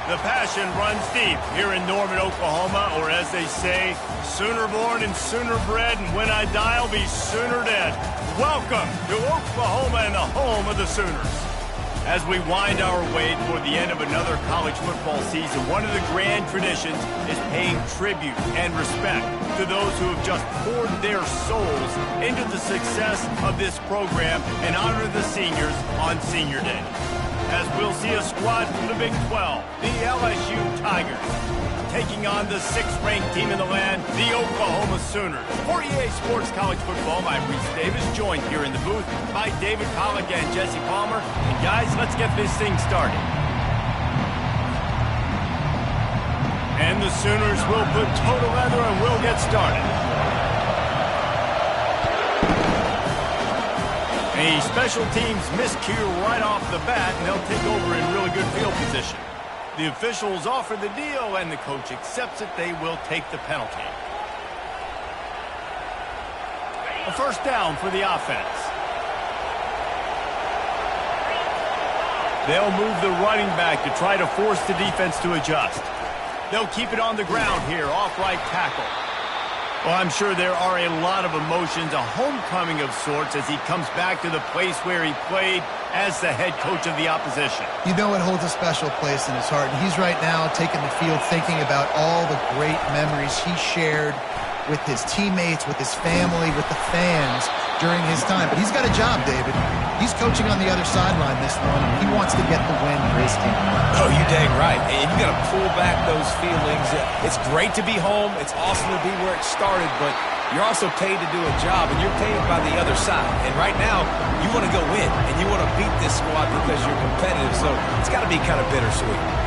The passion runs deep here in Norman, Oklahoma, or as they say, sooner born and sooner bred, and when I die, I'll be sooner dead. Welcome to Oklahoma and the home of the Sooners. As we wind our way toward the end of another college football season, one of the grand traditions is paying tribute and respect to those who have just poured their souls into the success of this program and honor the seniors on Senior Day. As we'll see a squad from the Big 12, the LSU Tigers, taking on the 6th-ranked team in the land, the Oklahoma Sooners. For EA Sports College Football, I'm Reese Davis, joined here in the booth by David Pollack and Jesse Palmer. And guys, let's get this thing started. And the Sooners will put toe to leather and we'll get started. A special teams miscue right off the bat, and they'll take over in really good field position. The officials offer the deal, and the coach accepts it. They will take the penalty. A first down for the offense. They'll move the running back to try to force the defense to adjust. They'll keep it on the ground here, off right tackle. Well, I'm sure there are a lot of emotions, a homecoming of sorts as he comes back to the place where he played as the head coach of the opposition. You know it holds a special place in his heart, and he's right now taking the field thinking about all the great memories he shared with his teammates, with his family, with the fans during his time. But he's got a job, David. He's coaching on the other sideline this one, and he wants to get the win for his team. Oh, you dang right. And you got to pull back those feelings. It's great to be home. It's awesome to be where it started, but you're also paid to do a job, and you're paid by the other side. And right now, you want to go win, and you want to beat this squad because you're competitive, so it's got to be kind of bittersweet.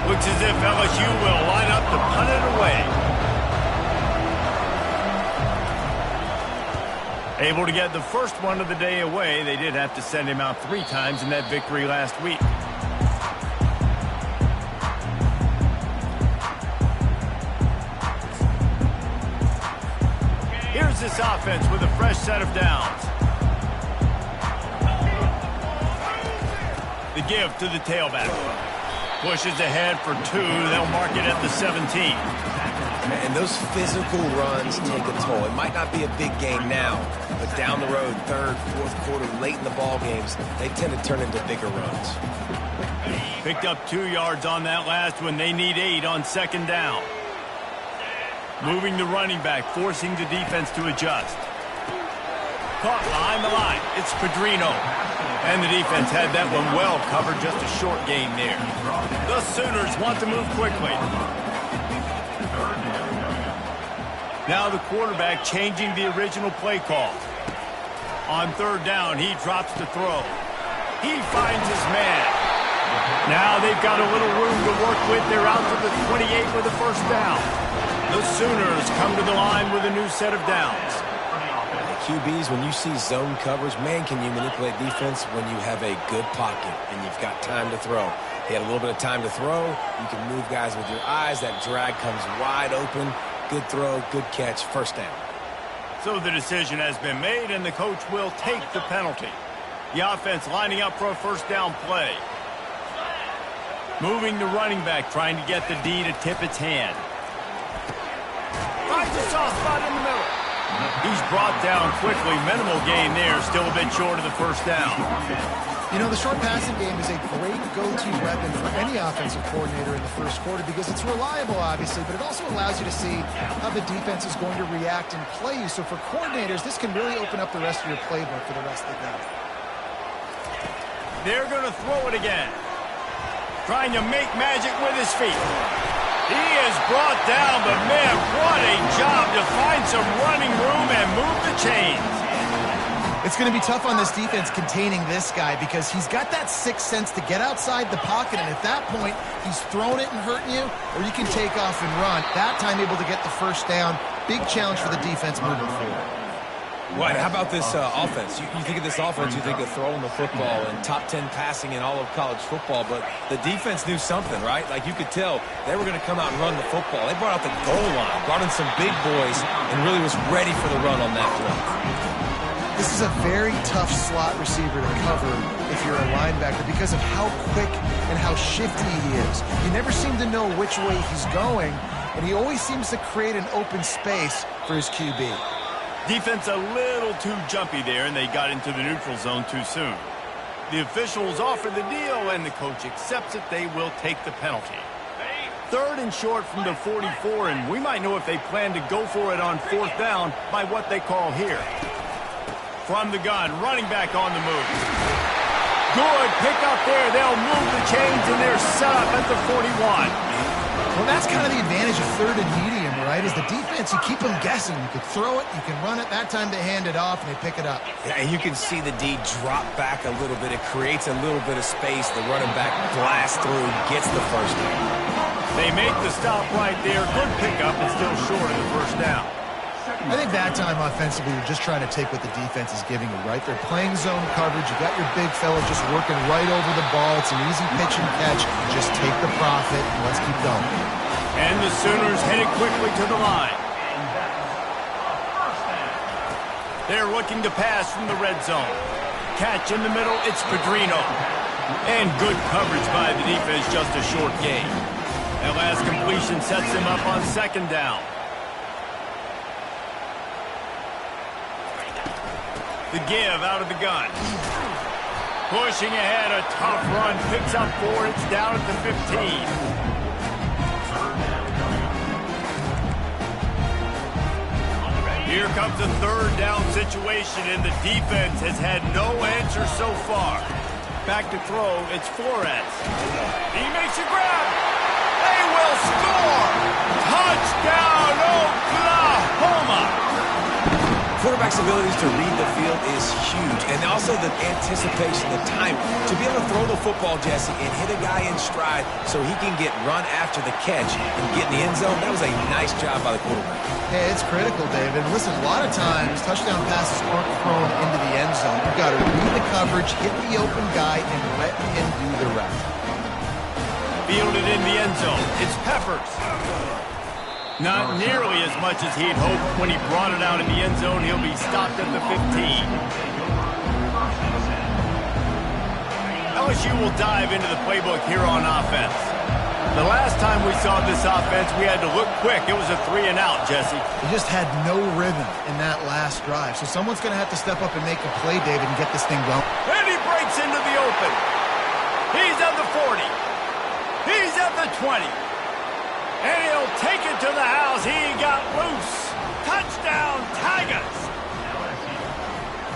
Looks as if LSU will line up to punt it away. Able to get the first one of the day away. They did have to send him out 3 times in that victory last week. Here's this offense with a fresh set of downs. The give to the tailback. Pushes ahead for 2. They'll mark it at the 17. And those physical runs take a toll. It might not be a big game now, but down the road, 3rd, 4th quarter, late in the ball games, they tend to turn into bigger runs. Picked up 2 yards on that last one. They need 8 on 2nd down. Moving the running back, forcing the defense to adjust. Caught behind the line. It's Pedrino. And the defense had that one well covered, just a short gain there. The Sooners want to move quickly. Now the quarterback changing the original play call. On 3rd down, he drops to throw. He finds his man. Now they've got a little room to work with. They're out to the 28 for the first down. The Sooners come to the line with a new set of downs. QBs, when you see zone coverage, man, can you manipulate defense when you have a good pocket and you've got time to throw. He had a little bit of time to throw. You can move guys with your eyes. That drag comes wide open. Good throw, good catch, first down. So the decision has been made, and the coach will take the penalty. The offense lining up for a first down play. Moving the running back, trying to get the D to tip its hand. Finds a soft spot in the middle. He's brought down quickly. Minimal gain there. Still a bit short of the first down. You know, the short passing game is a great go-to weapon for any offensive coordinator in the first quarter because it's reliable, obviously, but it also allows you to see how the defense is going to react and play you. So for coordinators, this can really open up the rest of your playbook for the rest of the game. They're going to throw it again. Trying to make magic with his feet. He is brought down, but man, what a job to find some running room and move the chains. It's going to be tough on this defense containing this guy because he's got that sixth sense to get outside the pocket, and at that point, he's throwing it and hurting you, or you can take off and run. That time able to get the first down. Big challenge for the defense moving forward. Right, how about this offense? You think of this offense, you think of throwing the football and top 10 passing in all of college football, but the defense knew something, right? Like you could tell they were going to come out and run the football. They brought out the goal line, brought in some big boys, and really was ready for the run on that play. This is a very tough slot receiver to cover if you're a linebacker because of how quick and how shifty he is. You never seem to know which way he's going, and he always seems to create an open space for his QB. Defense a little too jumpy there, and they got into the neutral zone too soon. The officials offer the deal, and the coach accepts it. They will take the penalty. 3rd and short from the 44, and we might know if they plan to go for it on 4th down by what they call here. From the gun, running back on the move. Good pick up there. They'll move the chains, and they're set up at the 41. Well, that's kind of the advantage of 3rd and medium, right? Is the defense, you keep them guessing. You can throw it, you can run it. That time they hand it off, and they pick it up. Yeah, and you can see the D drop back a little bit. It creates a little bit of space. The running back blasts through, gets the first down. They make the stop right there. Good pickup, and still short of the first down. I think that time offensively, you're just trying to take what the defense is giving you, right? They're playing zone coverage. You got your big fella just working right over the ball. It's an easy pitch and catch. Just take the profit, and let's keep going. And the Sooners headed quickly to the line. They're looking to pass from the red zone. Catch in the middle, it's Pedrino. And good coverage by the defense, just a short gain. That last completion sets him up on 2nd down. The give out of the gun. Pushing ahead, a tough run, picks up 4, it's down at the 15. Here comes a 3rd down situation, and the defense has had no answer so far. Back to throw, it's Flores. He makes a grab. They will score! Touchdown, Oklahoma! Quarterback's abilities to read the field is huge, and also the anticipation, the time to be able to throw the football, Jesse, and hit a guy in stride so he can get run after the catch and get in the end zone. That was a nice job by the quarterback. Hey, it's critical, David. Listen, a lot of times touchdown passes aren't thrown into the end zone. You've got to read the coverage, hit the open guy, and let him do the rest. Fielded in the end zone. It's Peppers. Not nearly as much as he'd hoped. When he brought it out in the end zone, he'll be stopped at the 15. LSU will dive into the playbook here on offense. The last time we saw this offense, we had to look quick. It was a 3-and-out, Jesse. They just had no rhythm in that last drive. So someone's going to have to step up and make a play, David, and get this thing going. And he breaks into the open. He's at the 40. He's at the 20. And he'll take it to the house. He got loose. Touchdown, Tigers.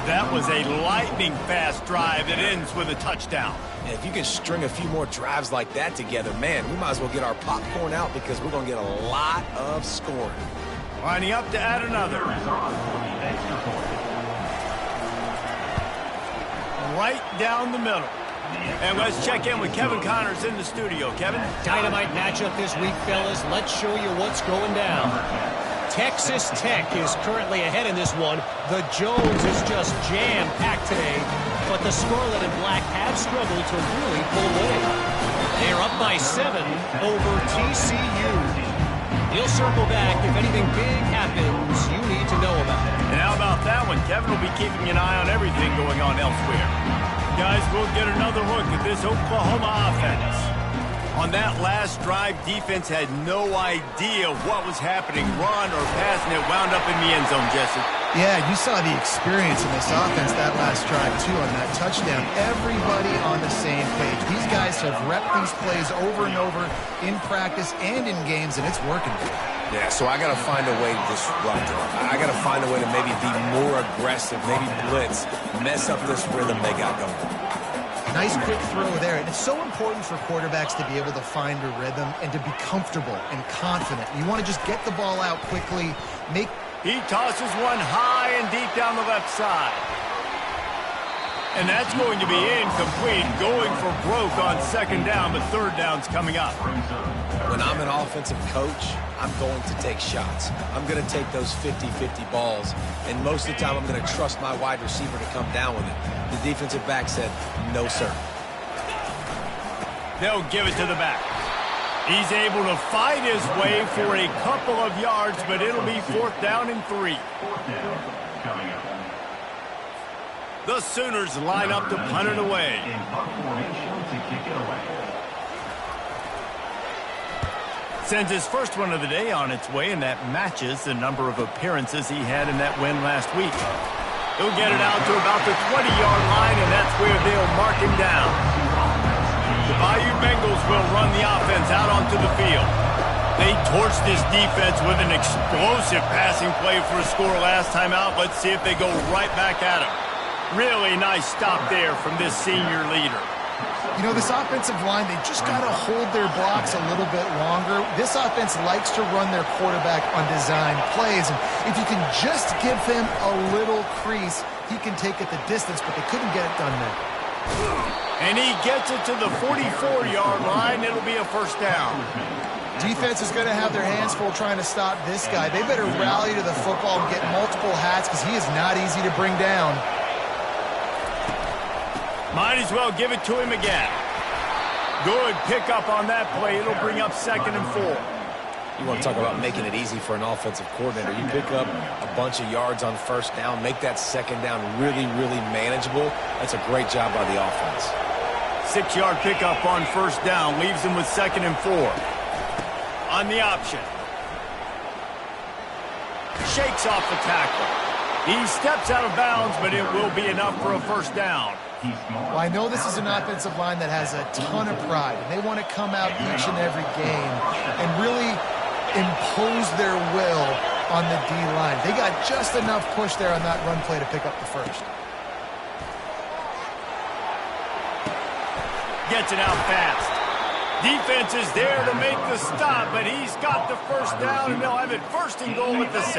That was a lightning-fast drive that ends with a touchdown. And if you can string a few more drives like that together, man, we might as well get our popcorn out because we're going to get a lot of scoring. Lining up to add another. Right down the middle. And let's check in with Kevin Connors in the studio. Kevin? Dynamite matchup this week, fellas. Let's show you what's going down. Texas Tech is currently ahead in this one. The Jones is just jam-packed today, but the Scarlet and Black have struggled to really pull away. They're up by 7 over TCU. He'll circle back if anything big happens you need to know about. And how about that one? Kevin will be keeping an eye on everything going on elsewhere. Guys, we'll get another look at this Oklahoma offense. On that last drive, defense had no idea what was happening. Run or pass, and it wound up in the end zone, Jesse. Yeah, you saw the experience in this offense that last drive, too, on that touchdown. Everybody on the same page. These guys have repped these plays over and over in practice and in games, and it's working. Yeah, so I got to find a way to disrupt it. I got to find a way to maybe be more aggressive, maybe blitz, mess up this rhythm they got going. Nice quick throw there. And it's so important for quarterbacks to be able to find a rhythm and to be comfortable and confident. You want to just get the ball out quickly. He tosses one high and deep down the left side. And that's going to be incomplete. Going for broke on 2nd down, but 3rd down's coming up. When I'm an offensive coach, I'm going to take shots. I'm going to take those 50-50 balls, and most of the time I'm going to trust my wide receiver to come down with it. The defensive back said, no, sir. They'll give it to the back. He's able to fight his way for a couple of yards, but it'll be 4th down and 3. The Sooners line up to punt it away. Sends his first one of the day on its way, and that matches the number of appearances he had in that win last week. He'll get it out to about the 20-yard line, and that's where they'll mark him down. The Bayou Bengals will run the offense out onto the field. They torched this defense with an explosive passing play for a score last time out. Let's see if they go right back at him. Really nice stop there from this senior leader. You know, this offensive line, they just got to hold their blocks a little bit longer. This offense likes to run their quarterback on design plays. And if you can just give him a little crease, he can take it the distance, but they couldn't get it done there. And he gets it to the 44-yard line. It'll be a first down. Defense is going to have their hands full trying to stop this guy. They better rally to the football and get multiple hats because he is not easy to bring down. Might as well give it to him again. Good pickup on that play. It'll bring up 2nd and 4. You want to talk about making it easy for an offensive coordinator. You pick up a bunch of yards on first down, make that second down really, really manageable. That's a great job by the offense. 6-yard pickup on first down. Leaves him with 2nd and 4. On the option. Shakes off the tackle. He steps out of bounds, but it will be enough for a first down. Well, I know this is an offensive line that has a ton of pride. And they want to come out each and every game and really impose their will on the D-line. They got just enough push there on that run play to pick up the first. Gets it out fast. Defense is there to make the stop, but he's got the first down, and they'll have it 1st and goal at the 6.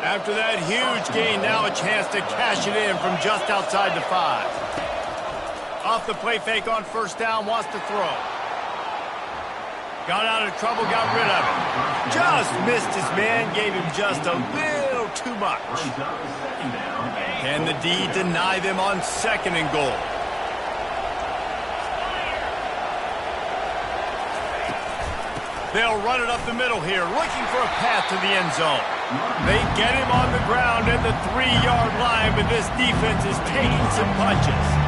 After that huge gain, now a chance to cash it in from just outside the 5. Off the play fake on first down, wants to throw. Got out of trouble, got rid of it. Just missed his man, gave him just a little too much. Can the D deny them on 2nd and goal? They'll run it up the middle here, looking for a path to the end zone. They get him on the ground at the 3-yard line, but this defense is taking some punches.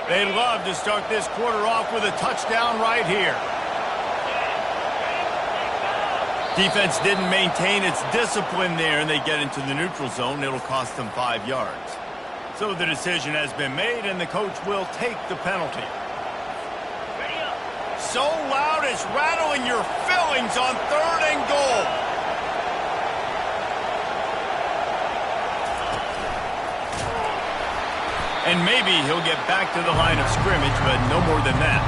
They'd love to start this quarter off with a touchdown right here. Defense didn't maintain its discipline there, and they get into the neutral zone. It'll cost them 5 yards. So the decision has been made, and the coach will take the penalty. So loud it's rattling your fillings on 3rd and goal. And maybe he'll get back to the line of scrimmage, but no more than that.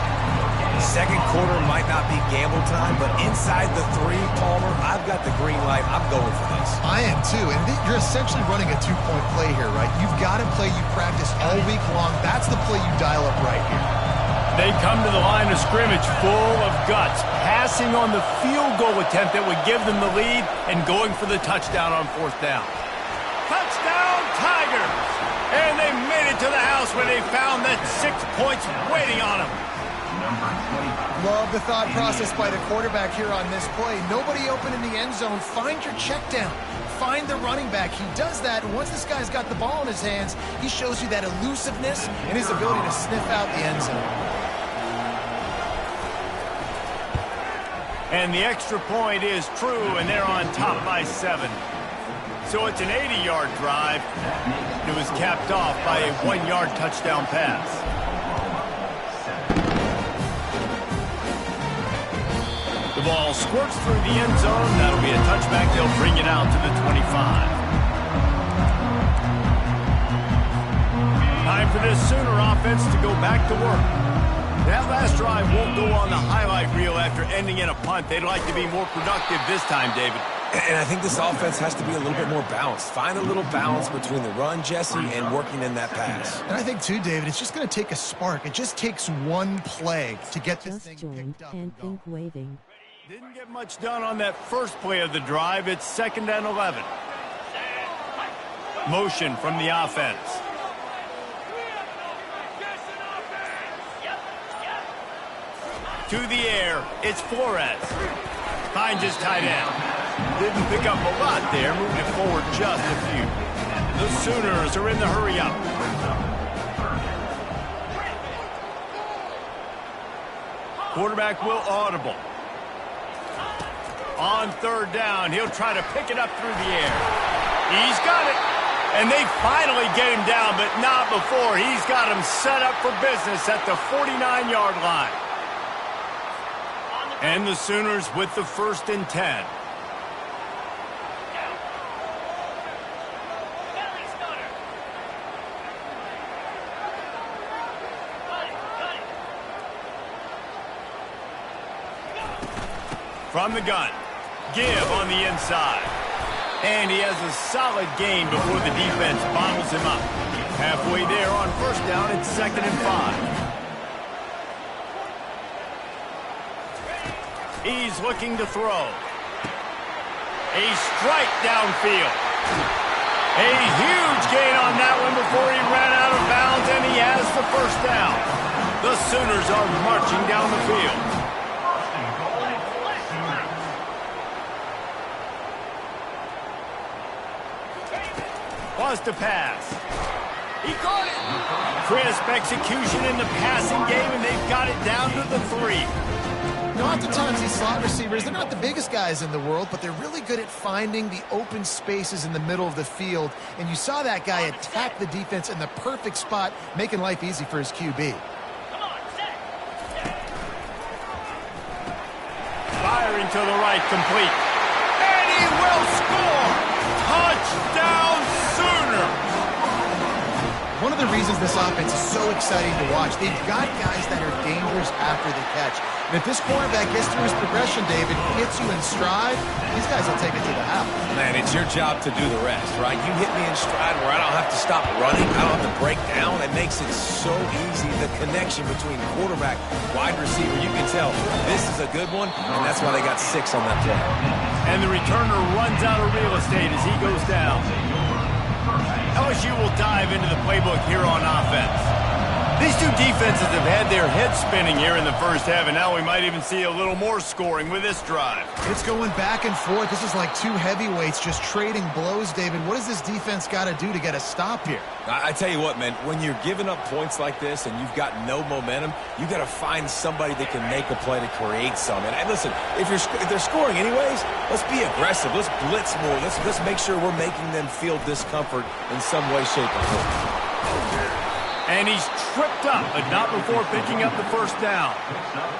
Second quarter might not be gamble time, but inside the 3, Palmer, I've got the green light. I'm going for this. I am too, and you're essentially running a 2-point play here, right? You've got a play you practice all week long. That's the play you dial up right here. They come to the line of scrimmage full of guts, passing on the field goal attempt that would give them the lead and going for the touchdown on 4th down. Touchdown, Tigers! And they made it to the house where they found that 6 points waiting on them. Love the thought process by the quarterback here on this play. Nobody open in the end zone. Find your check down. Find the running back. He does that, and once this guy's got the ball in his hands, he shows you that elusiveness and his ability to sniff out the end zone. And the extra point is true, and they're on top by 7. So it's an 80-yard drive. It was capped off by a 1-yard touchdown pass. The ball squirts through the end zone. That'll be a touchback. They'll bring it out to the 25. Time for this Sooner offense to go back to work. That last drive won't go on the highlight reel after ending in a punt. They'd like to be more productive this time, David. And I think this offense has to be a little bit more balanced. Find a little balance between the run, Jesse, and working in that pass. And I think, too, David, it's just going to take a spark. It just takes one play to get this thing picked up and going. Waving. Didn't get much done on that first play of the drive. It's 2nd and 11. Motion from the offense. To the air, it's Flores. Finds his tight end. Didn't pick up a lot there, moving it forward just a few. The Sooners are in the hurry-up. Quarterback will audible. On 3rd down, he'll try to pick it up through the air. He's got it. And they finally get him down, but not before. He's got him set up for business at the 49-yard line. And the Sooners with the 1st and 10. From the gun. Give on the inside. And he has a solid gain before the defense bottles him up. Halfway there on 1st down, it's 2nd and 5. He's looking to throw. A strike downfield. A huge gain on that one before he ran out of bounds, and he has the 1st down. The Sooners are marching down the field. Was to pass. He got it. Crisp execution in the passing game, and they've got it down to the 3. You know, oftentimes these slot receivers, they're not the biggest guys in the world, but they're really good at finding the open spaces in the middle of the field. And you saw that guy attack the defense in the perfect spot, making life easy for his QB. Firing to the right, complete. And he will score! Touchdown, Sooner! One of the reasons this offense is so exciting to watch, they've got guys that are dangerous after the catch. And if this quarterback gets through his progression, David, hits you in stride, these guys will take it to the house. Man, it's your job to do the rest, right? You hit me in stride where I don't have to stop running. I don't have to break down. It makes it so easy. The connection between quarterback, wide receiver, you can tell this is a good one, and that's why they got 6 on that play. And the returner runs out of real estate as he goes down. LSU will dive into the playbook here on offense. These two defenses have had their heads spinning here in the 1st half, and now we might even see a little more scoring with this drive. It's going back and forth. This is like two heavyweights just trading blows, David. What does this defense got to do to get a stop here? I tell you what, man, when you're giving up points like this and you've got no momentum, you got to find somebody that can make a play to create some. And listen, if they're scoring anyways, let's be aggressive. Let's blitz more. Let's make sure we're making them feel discomfort in some way, shape, or form. And he's tripped up, but not before picking up the 1st down.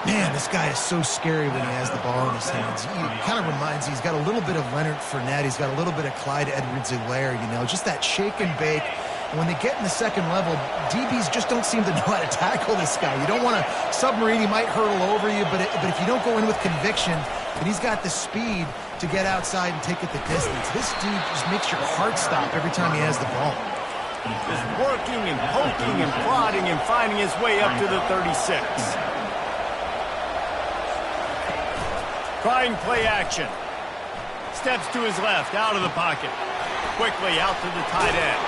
Man, this guy is so scary when he has the ball in his hands. He kind of reminds me, he's got a little bit of Leonard Fournette. He's got a little bit of Clyde Edwards-Helaire, you know, just that shake and bake. And when they get in the 2nd level, DBs just don't seem to know how to tackle this guy. You don't want to submarine. He might hurtle over you, but if you don't go in with conviction, and he's got the speed to get outside and take it the distance. This dude just makes your heart stop every time he has the ball. Just working and poking and prodding and finding his way up to the 36. Trying play action. Steps to his left, out of the pocket. Quickly out to the tight end.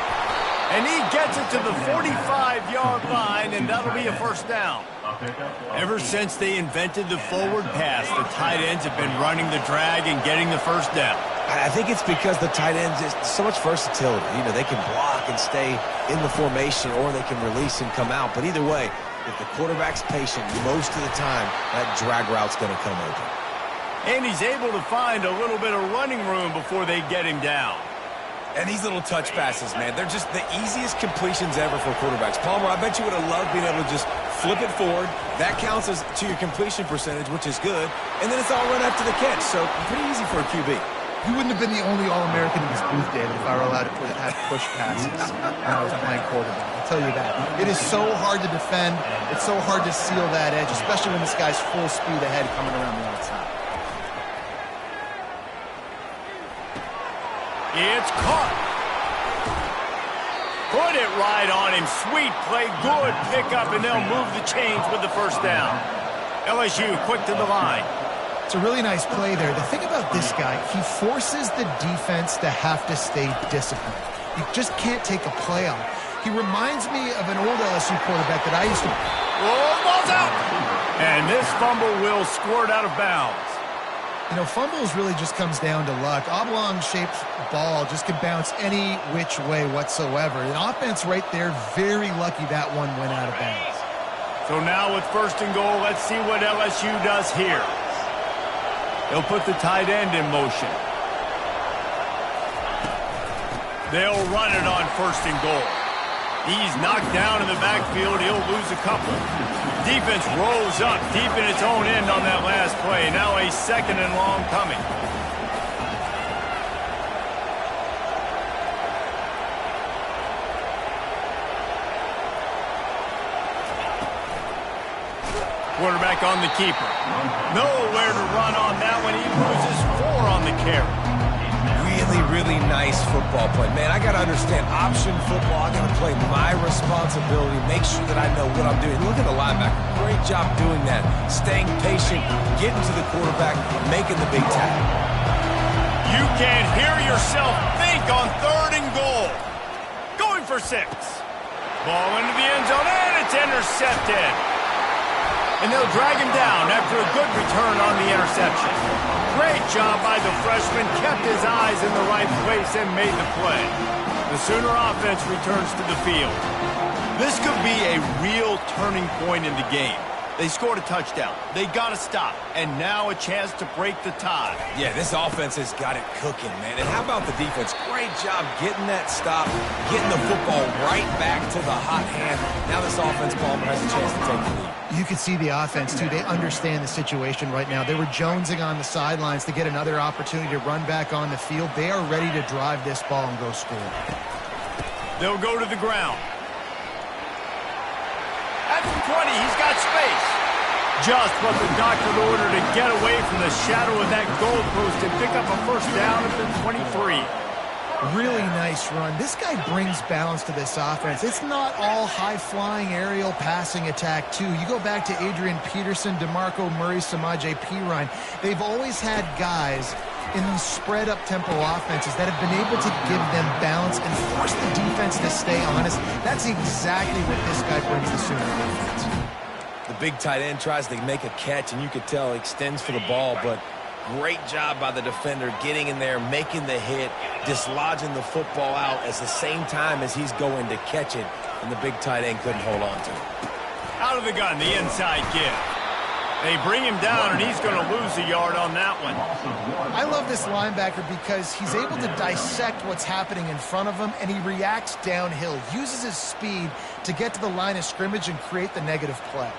And he gets it to the 45-yard line, and that'll be a 1st down. Ever since they invented the forward pass, the tight ends have been running the drag and getting the 1st down. I think it's because the tight ends is so much versatility. You know, they can block and stay in the formation, or they can release and come out. But either way, if the quarterback's patient, most of the time, that drag route's going to come open. And he's able to find a little bit of running room before they get him down. And these little touch passes, man, they're just the easiest completions ever for quarterbacks. Palmer, I bet you would have loved being able to just flip it forward. That counts as to your completion percentage, which is good. And then it's all run after the catch, so pretty easy for a QB. You wouldn't have been the only All-American in this booth, David, if I were allowed to have push passes when I was playing quarterback. I'll tell you that. It is so hard to defend. It's so hard to seal that edge, especially when this guy's full speed ahead coming around the outside. It's caught. Put it right on him. Sweet play. Good pickup, and they'll move the chains with the first down. LSU quick to the line. It's a really nice play there. The thing about this guy, he forces the defense to have to stay disciplined. You just can't take a play on. He reminds me of an old LSU quarterback that I used to... Oh, ball's out! And this fumble will squirt out of bounds. You know, fumbles really just comes down to luck. Oblong-shaped ball just can bounce any which way whatsoever. An offense right there, very lucky that one went out of bounds. So now with first and goal, let's see what LSU does here. They'll put the tight end in motion. They'll run it on first and goal. He's knocked down in the backfield. He'll lose a couple. Defense rolls up deep in its own end on that last play. Now a second and long coming. Quarterback on the keeper. Nowhere to run on that one. He loses 4 on the carry. Really nice football play. Man, I got to understand option football. I got to play my responsibility, make sure that I know what I'm doing. Look at the linebacker. Great job doing that. Staying patient, getting to the quarterback, making the big tackle. You can't hear yourself think on third and goal. Going for 6. Ball into the end zone, and it's intercepted. And they'll drag him down after a good return on the interception. Great job by the freshman, kept his eyes in the right place and made the play. The Sooner offense returns to the field. This could be a real turning point in the game. They scored a touchdown. They got to stop. And now a chance to break the tie. Yeah, this offense has got it cooking, man. And how about the defense? Great job getting that stop, getting the football right back to the hot hand. Now this offense, Palmer, has a chance to take the lead. You can see the offense, too. They understand the situation right now. They were jonesing on the sidelines to get another opportunity to run back on the field. They are ready to drive this ball and go score. They'll go to the ground. At the 20, he's got space. Just what the doctor ordered to get away from the shadow of that goalpost and pick up a first down at the 23. Really nice run. This guy brings balance to this offense. It's not all high-flying aerial passing attack, too. You go back to Adrian Peterson, DeMarco Murray, Samaje Perine. They've always had guys in these spread-up tempo offenses that have been able to give them balance and force the defense to stay honest. That's exactly what this guy brings the Sooner defense. The big tight end tries to make a catch, and you could tell he extends for the ball, but great job by the defender getting in there, making the hit, dislodging the football out at the same time as he's going to catch it, and the big tight end couldn't hold on to it. Out of the gun, the inside give. They bring him down, and he's going to lose a yard on that one. I love this linebacker because he's able to dissect what's happening in front of him, and he reacts downhill, uses his speed to get to the line of scrimmage and create the negative play.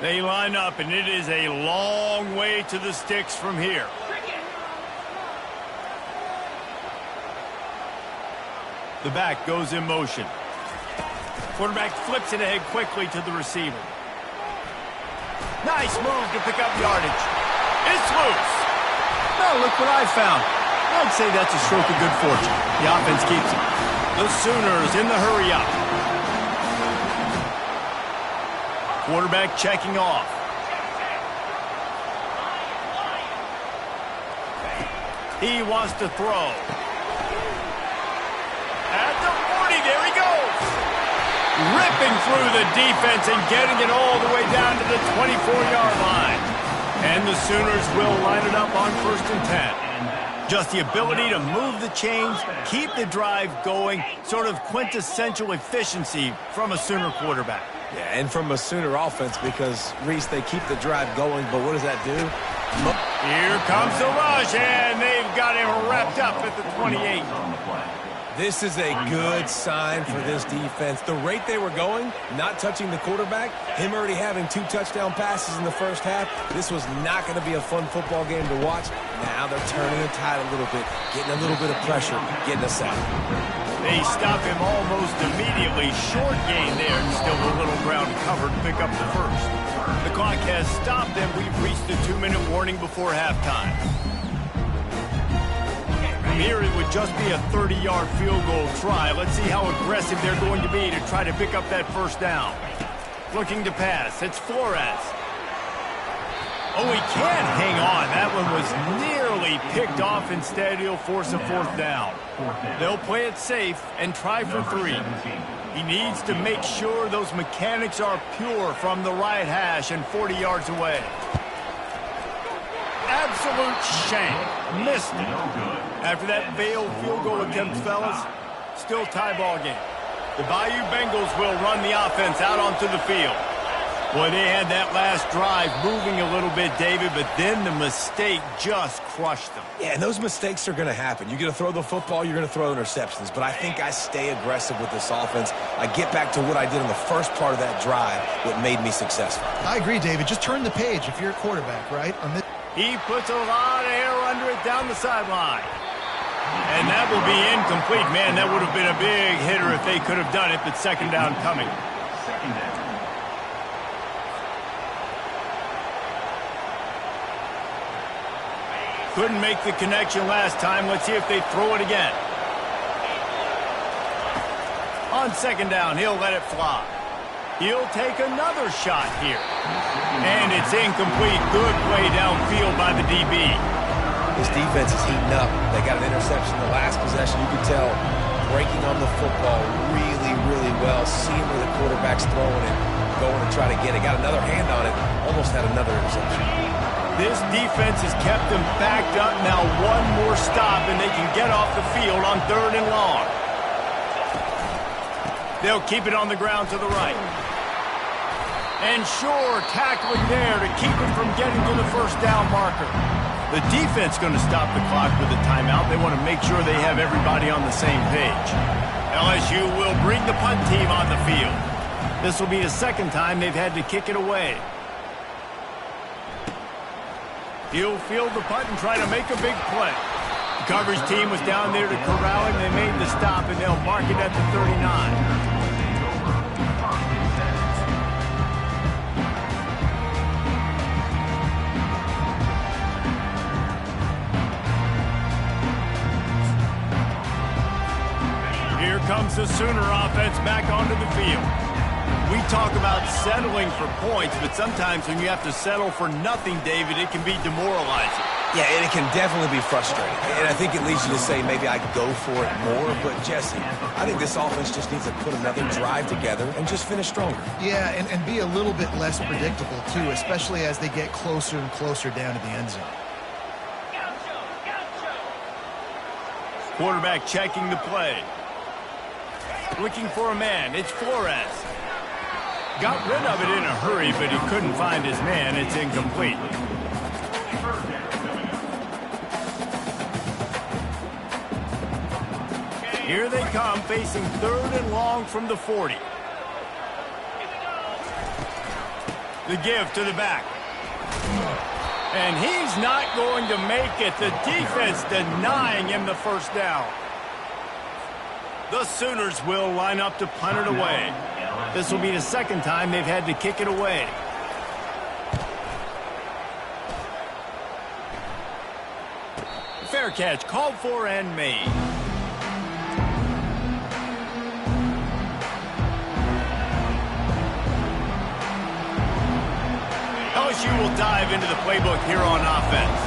They line up, and it is a long way to the sticks from here. The back goes in motion. Quarterback flips it ahead quickly to the receiver. Nice move to pick up yardage. It's loose. Oh, look what I found. I'd say that's a stroke of good fortune. The offense keeps it. The Sooners in the hurry up. Quarterback checking off. He wants to throw. At the 40, there he goes. Ripping through the defense and getting it all the way down to the 24-yard line. And the Sooners will line it up on 1st and 10. Just the ability to move the chains, keep the drive going, sort of quintessential efficiency from a Sooner quarterback. Yeah, and from a Sooner offense because, Reese, they keep the drive going, but what does that do? Here comes the rush, and they've got him wrapped up at the 28. This is a good sign for this defense. The rate they were going, not touching the quarterback, him already having 2 touchdown passes in the first half, this was not going to be a fun football game to watch. Now they're turning the tide a little bit, getting a little bit of pressure, getting a sack. They stop him almost immediately. Short gain there, and still a little ground covered to pick up the first. The clock has stopped, and we've reached the 2-minute warning before halftime. From here, it would just be a 30-yard field goal try. Let's see how aggressive they're going to be to try to pick up that first down. Looking to pass. It's Flores. Oh, he can't hang on. That one was nearly picked off. Instead, he'll force a 4th down. They'll play it safe and try for 3. He needs to make sure those mechanics are pure from the right hash and 40 yards away. Absolute shame. Missed it. After that failed field goal attempt, fellas, still tie ball game. The Bayou Bengals will run the offense out onto the field. Boy, they had that last drive moving a little bit, David, but then the mistake just crushed them. Yeah, and those mistakes are going to happen. You're going to throw the football, you're going to throw interceptions, but I think I stay aggressive with this offense. I get back to what I did in the first part of that drive, what made me successful. I agree, David. Just turn the page if you're a quarterback, right? He puts a lot of air under it down the sideline. And that will be incomplete. Man, that would have been a big hitter if they could have done it, but second down coming. Couldn't make the connection last time. Let's see if they throw it again. On second down, he'll let it fly. He'll take another shot here. And it's incomplete. Good play downfield by the DB. This defense is heating up. They got an interception the last possession. You can tell breaking on the football really, really well. Seeing where the quarterback's throwing it, going to try to get it. Got another hand on it. Almost had another interception. This defense has kept them backed up. Now one more stop, and they can get off the field on 3rd and long. They'll keep it on the ground to the right. And sure, tackling there to keep him from getting to the first down marker. The defense going to stop the clock with a timeout. They want to make sure they have everybody on the same page. LSU will bring the punt team on the field. This will be the second time they've had to kick it away. He'll field the punt and try to make a big play. The coverage team was down there to corral him. They made the stop, and they'll mark it at the 39. Here comes the Sooner offense back onto the field. We talk about settling for points, but sometimes when you have to settle for nothing, David, it can be demoralizing. Yeah, and it can definitely be frustrating. And I think it leads you to say maybe I go for it more. But, Jesse, I think this offense just needs to put another drive together and just finish stronger. Yeah, and be a little bit less predictable, too, especially as they get closer and closer down to the end zone. Quarterback checking the play. Looking for a man. It's Flores. Got rid of it in a hurry, but he couldn't find his man. It's incomplete. Here they come, facing 3rd and long from the 40. The give to the back. And he's not going to make it. The defense denying him the first down. The Sooners will line up to punt it away. This will be the second time they've had to kick it away. Fair catch, called for and made. LSU will dive into the playbook here on offense.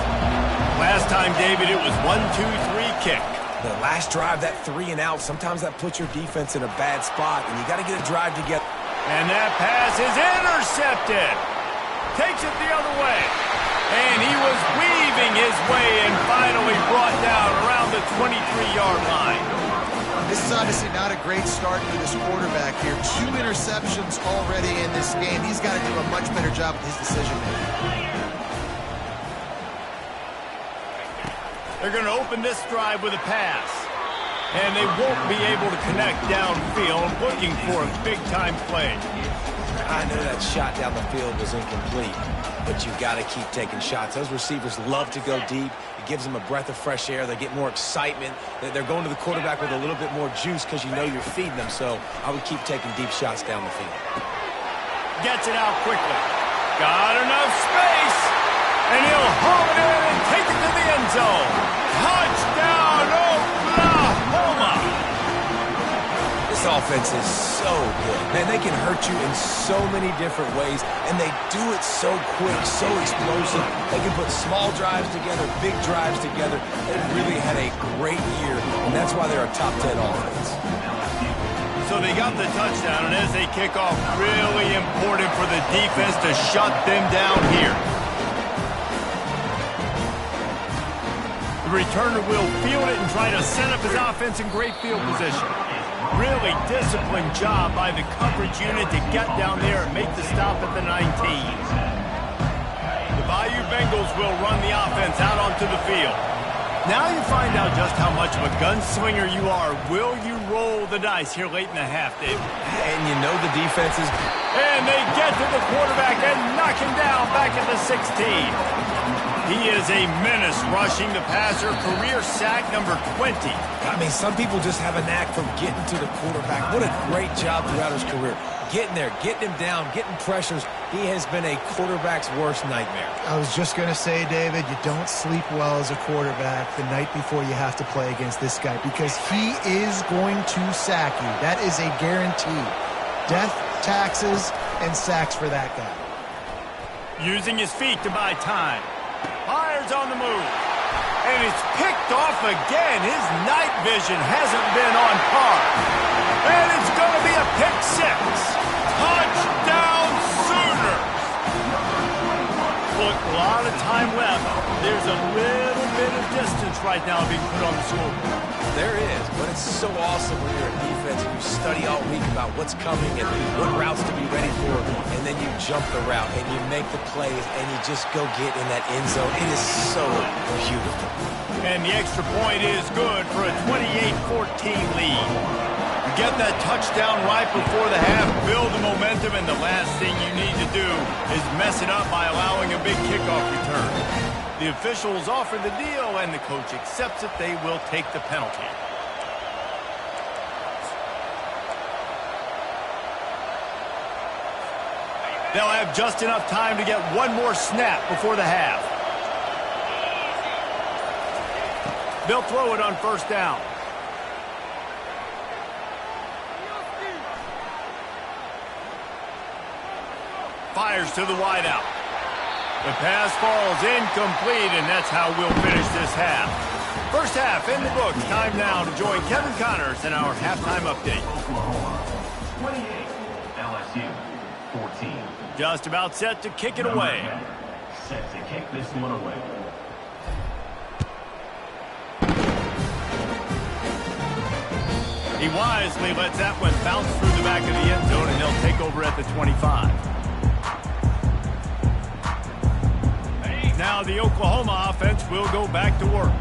Last time, David, it was 1-2-3 kick. The last drive, that 3 and out, sometimes that puts your defense in a bad spot, and you got to get a drive together. And that pass is intercepted. Takes it the other way. And he was weaving his way and finally brought down around the 23-yard line. This is obviously not a great start for this quarterback here. 2 interceptions already in this game. He's got to do a much better job with his decision-making. They're going to open this drive with a pass. And they won't be able to connect downfield, looking for a big-time play. I know that shot down the field was incomplete, but you've got to keep taking shots. Those receivers love to go deep. It gives them a breath of fresh air. They get more excitement. They're going to the quarterback with a little bit more juice because you know you're feeding them. So I would keep taking deep shots down the field. Gets it out quickly. Got enough space. And he'll haul it in and take it to the end zone. Touchdown, Oklahoma! This offense is so good. Man, they can hurt you in so many different ways, and they do it so quick, so explosive. They can put small drives together, big drives together. They've really had a great year, and that's why they're a top 10 offense. So they got the touchdown, and as they kick off, really important for the defense to shut them down here. The returner will field it and try to set up his offense in great field position. Really disciplined job by the coverage unit to get down there and make the stop at the 19. The Bayou Bengals will run the offense out onto the field. Now you find out just how much of a gunslinger you are. Will you roll the dice here late in the half, Dave? And you know the defense is... And they get to the quarterback and knock him down back at the 16. He is a menace rushing the passer, career sack number 20. I mean, some people just have a knack for getting to the quarterback. What a great job throughout his career. Getting there, getting him down, getting pressures. He has been a quarterback's worst nightmare. I was just going to say, David, you don't sleep well as a quarterback the night before you have to play against this guy because he is going to sack you. That is a guarantee. Death, taxes, and sacks for that guy. Using his feet to buy time. Fires on the move. And it's picked off again. His night vision hasn't been on par. And it's going to be a pick six. Touchdown Sooners. Look, a lot of time left. There's a little bit of distance right now being put on the scoreboard. There is, but it's so awesome when you're a defense and you study all week about what's coming and what routes to be ready for, and then you jump the route and you make the plays and you just go get in that end zone. It is so beautiful. And the extra point is good for a 28-14 lead. Get that touchdown right before the half, build the momentum, and the last thing you need to do is mess it up by allowing a big kickoff return. The officials offer the deal, and the coach accepts it. They will take the penalty. They'll have just enough time to get one more snap before the half. They'll throw it on first down. Fires to the wideout. The pass falls incomplete, and that's how we'll finish this half. First half in the books. Time now to join Kevin Connors in our halftime update. 28, LSU, 14. Just about set to kick it away. Set to kick this one away. He wisely lets that one bounce through the back of the end zone, and they'll take over at the 25. Now the Oklahoma offense will go back to work.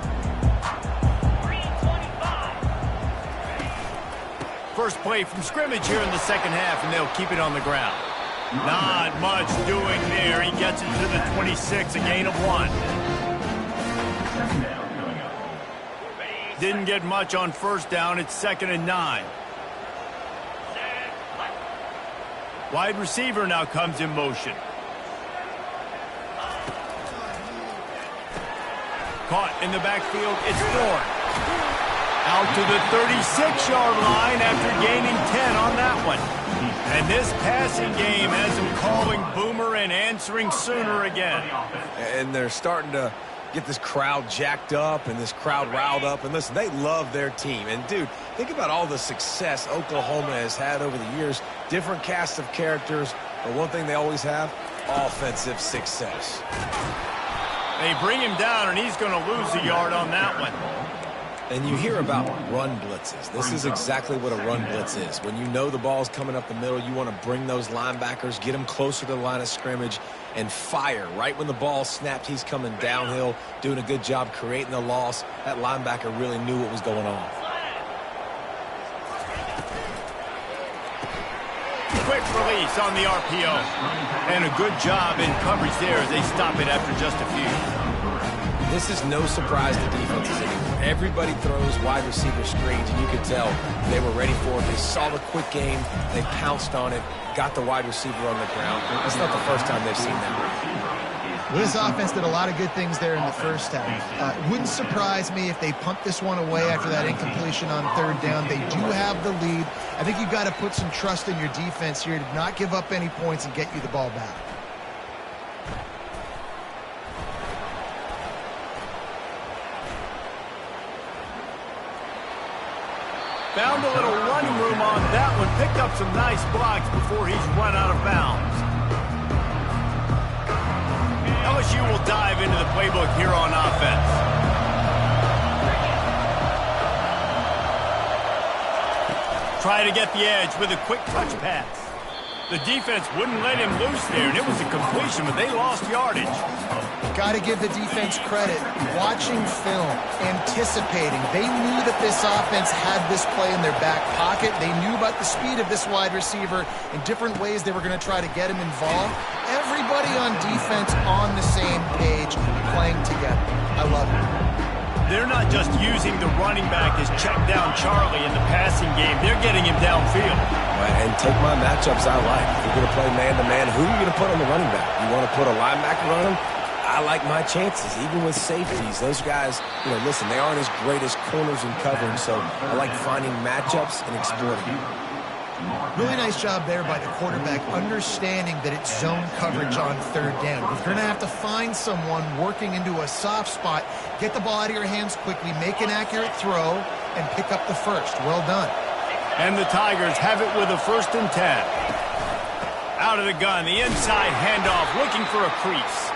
First play from scrimmage here in the second half, and they'll keep it on the ground. Not much doing there. He gets it to the 26, a gain of 1. Didn't get much on first down. It's 2nd and 9. Wide receiver now comes in motion. Caught in the backfield, it's Thorne. Out to the 36-yard line after gaining 10 on that one. And this passing game has them calling Boomer and answering Sooner again. And they're starting to get this crowd jacked up and this crowd riled up. And listen, they love their team. And, dude, think about all the success Oklahoma has had over the years. Different cast of characters. But one thing they always have, offensive success. They bring him down, and he's going to lose a yard on that one. And you hear about run blitzes. This is exactly what a run blitz is. When you know the ball's coming up the middle, you want to bring those linebackers, get them closer to the line of scrimmage, and fire. Right when the ball snapped, he's coming downhill, doing a good job creating the loss. That linebacker really knew what was going on. quick release on the RPO. And a good job in coverage there as they stop it after just a few. This is no surprise to defenses anymore. Everybody throws wide receiver screens, and you can tell they were ready for it. They saw the quick game. They pounced on it, got the wide receiver on the ground. That's not the first time they've seen that. Well, this offense did a lot of good things there in the first half. It wouldn't surprise me if they punt this one away after that incompletion on third down. They do have the lead. I think you've got to put some trust in your defense here to not give up any points and get you the ball back. Found a little running room on that one. Picked up some nice blocks before he's run out of bounds. LSU will dive into the playbook here on offense. Try to get the edge with a quick touch pass. The defense wouldn't let him loose there, and it was a completion, but they lost yardage. Got to give the defense credit. Watching film, anticipating. They knew that this offense had this play in their back pocket. They knew about the speed of this wide receiver and different ways they were going to try to get him involved. Everybody on defense on the same page, playing together. I love it. They're not just using the running back as check down Charlie in the passing game. They're getting him downfield. Right, and take my matchups I like. If you're going to play man-to-man, who are you going to put on the running back? You want to put a linebacker on him? I like my chances, even with safeties. Those guys, listen, they aren't as great as corners and covering, so I like finding matchups and exploiting. Really nice job there by the quarterback, understanding that it's zone coverage on third down. If you're going to have to find someone working into a soft spot, get the ball out of your hands quickly, make an accurate throw, and pick up the first. Well done. And the Tigers have it with a 1st and 10. Out of the gun, the inside handoff, looking for a crease.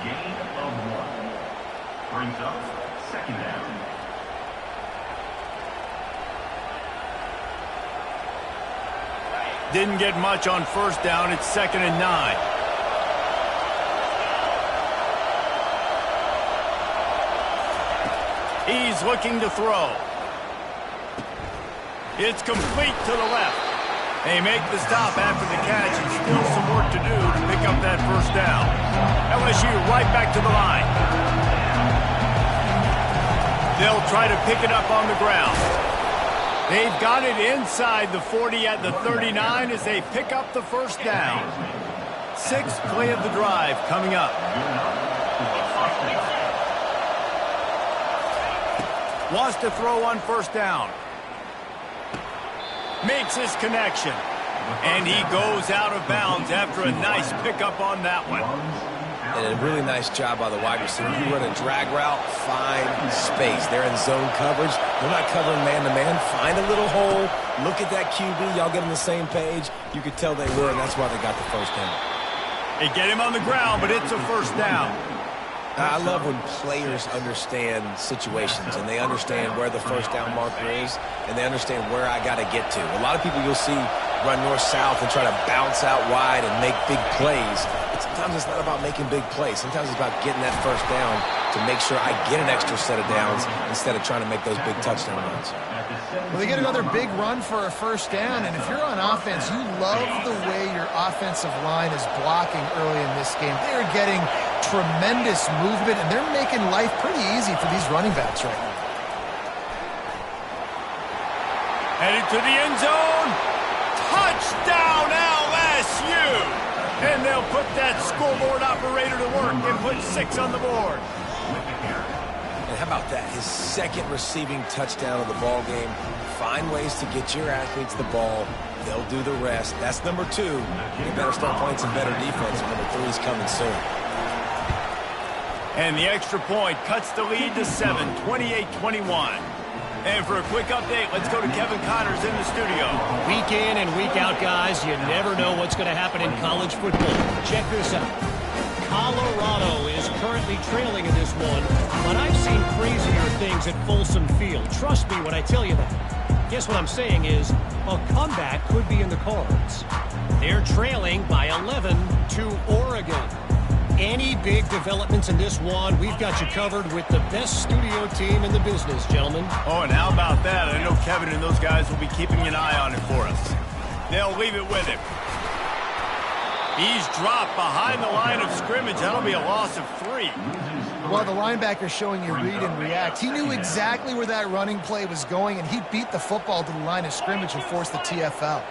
Gain of 1. Brings up 2nd down. Didn't get much on 1st down. It's 2nd and 9. He's looking to throw. It's complete to the left. They make the stop after the catch, and still some work to do to pick up that 1st down. LSU right back to the line. They'll try to pick it up on the ground. They've got it inside the 40 at the 39 as they pick up the 1st down. 6th play of the drive coming up. Wants to throw on 1st down. Makes his connection. And he goes out of bounds after a nice pickup on that one. And a really nice job by the wide receiver. You run a drag route, find space. They're in zone coverage. They're not covering man-to-man. Find a little hole. Look at that QB. Y'all get on the same page. You could tell they were, and that's why they got the 1st down. They get him on the ground, but it's a 1st down. I love when players understand situations and they understand where the 1st down marker is and they understand where I got to get to. A lot of people you'll see run north-south and try to bounce out wide and make big plays. But sometimes it's not about making big plays. Sometimes it's about getting that 1st down to make sure I get an extra set of downs instead of trying to make those big touchdown runs. Well, they get another big run for a 1st down, and if you're on offense, you love the way your offensive line is blocking early in this game. They're getting tremendous movement, and they're making life pretty easy for these running backs right now. Headed to the end zone. Touchdown, LSU! And they'll put that scoreboard operator to work and put 6 on the board. And how about that? His 2nd receiving touchdown of the ball game. Find ways to get your athletes the ball. They'll do the rest. That's number 2. You better start playing some better defense. Number 3 is coming soon. And the extra point cuts the lead to 7, 28-21. And for a quick update, let's go to Kevin Connors in the studio. Week in and week out, guys, you never know what's going to happen in college football. Check this out. Colorado is currently trailing in this one, but I've seen crazier things at Folsom Field. Trust me when I tell you that. Guess what I'm saying is a comeback could be in the cards. They're trailing by 11 to Oregon. any big developments in this one, we've got you covered with the best studio team in the business, gentlemen. Oh, and how about that? I know Kevin and those guys will be keeping an eye on it for us. They'll leave it with him. He's dropped behind the line of scrimmage. That'll be a loss of 3. Well, the linebacker's showing you read and react. He knew exactly where that running play was going, and he beat the football to the line of scrimmage and forced the TFL.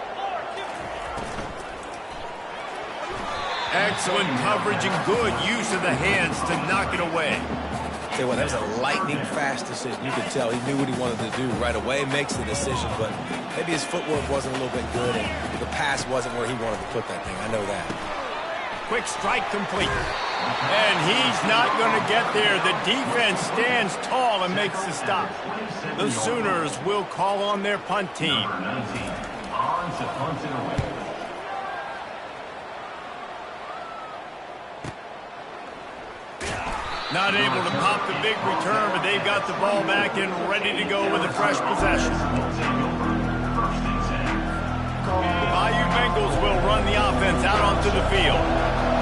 Excellent coverage and good use of the hands to knock it away. Tell you what, that was a lightning-fast decision. You could tell he knew what he wanted to do right away, makes the decision, but maybe his footwork wasn't a little bit good, and the pass wasn't where he wanted to put that thing. I know that. Quick strike complete. And he's not going to get there. The defense stands tall and makes the stop. The Sooners will call on their punt team. Number 19 on to punt it away. Not able to pop the big return, but they've got the ball back and ready to go with a fresh possession. The Bayou Bengals will run the offense out onto the field.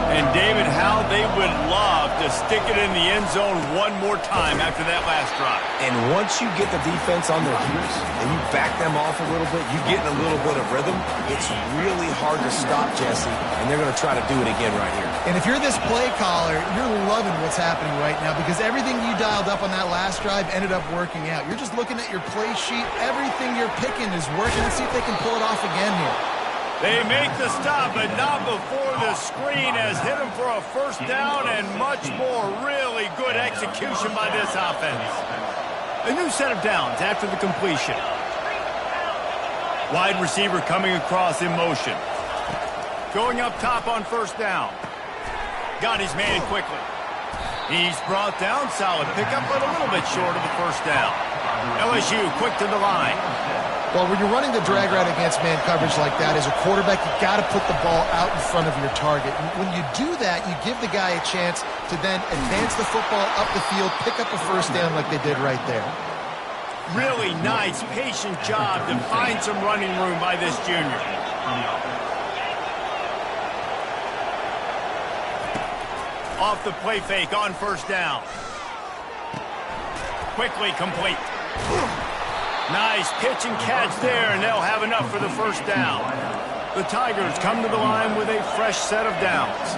And, David, how they would love to stick it in the end zone one more time after that last drive. And once you get the defense on their heels and you back them off a little bit, you get in a little bit of rhythm, it's really hard to stop, Jesse, and they're going to try to do it again right here. And if you're this play caller, you're loving what's happening right now because everything you dialed up on that last drive ended up working out. You're just looking at your play sheet. Everything you're picking is working. Let's see if they can pull it off again here. They make the stop, but not before the screen has hit them for a first down and much more. Really good execution by this offense. A new set of downs after the completion. Wide receiver coming across in motion. Going up top on first down. Got his man quickly. He's brought down. Solid pickup, but a little bit short of the first down. LSU quick to the line. Well, when you're running the drag route against man coverage like that, as a quarterback, you got to put the ball out in front of your target. And when you do that, you give the guy a chance to then advance the football up the field, pick up a first down like they did right there. Really nice, patient job to find some running room by this junior. Off the play fake on first down. Quickly complete. Nice pitch and catch there, and they'll have enough for the first down. The Tigers come to the line with a fresh set of downs.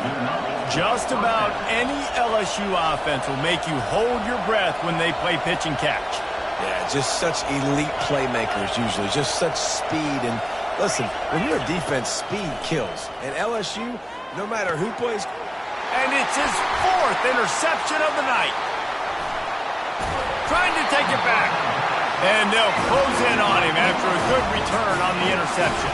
Just about any LSU offense will make you hold your breath when they play pitch and catch. Yeah, just such elite playmakers usually, just such speed. And listen, when you're a defense, speed kills. And LSU, no matter who plays. And it's his 4th interception of the night. Trying to take it back. And they'll close in on him after a good return on the interception.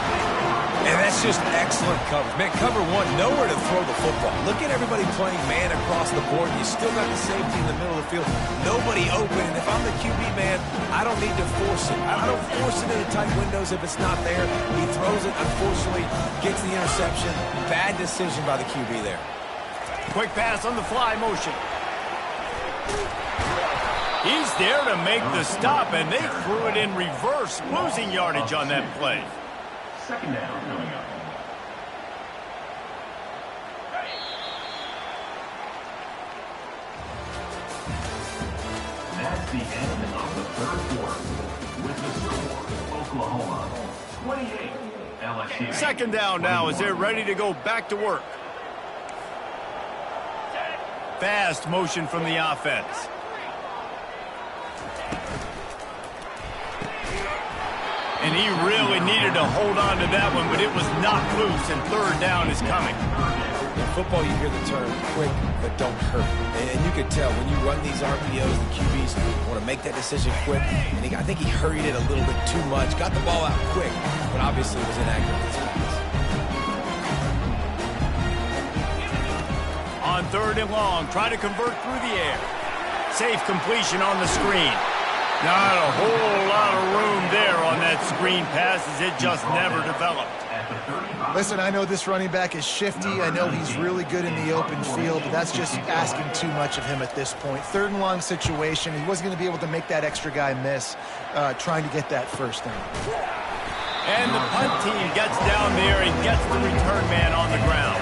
And that's just excellent coverage. Man, cover one, nowhere to throw the football. Look at everybody playing man across the board. You still got the safety in the middle of the field. Nobody open. And if I'm the QB man, I don't need to force it. I don't force it into tight windows if it's not there. He throws it, unfortunately, gets the interception. Bad decision by the QB there. Quick pass on the fly motion. He's there to make the stop, and they threw it in reverse, losing yardage on that play. Second down coming up. That's the end of the third quarter. With the score, Oklahoma 28, LSU. Second down now as they're ready to go back to work. Fast motion from the offense. And he really needed to hold on to that one, but it was knocked loose, and third down is coming. In football, you hear the term quick, but don't hurt. And you can tell when you run these RPOs, the QBs want to make that decision quick. And I think he hurried it a little bit too much. Got the ball out quick, but obviously was inaccurate with his pass. On third and long, try to convert through the air. Safe completion on the screen. Not a whole lot of room there on that screen pass as it just never developed. Listen, I know this running back is shifty. I know he's really good in the open field, but that's just asking too much of him at this point. Third and long situation. He wasn't going to be able to make that extra guy miss trying to get that first down. And the punt team gets down there and gets the return man on the ground.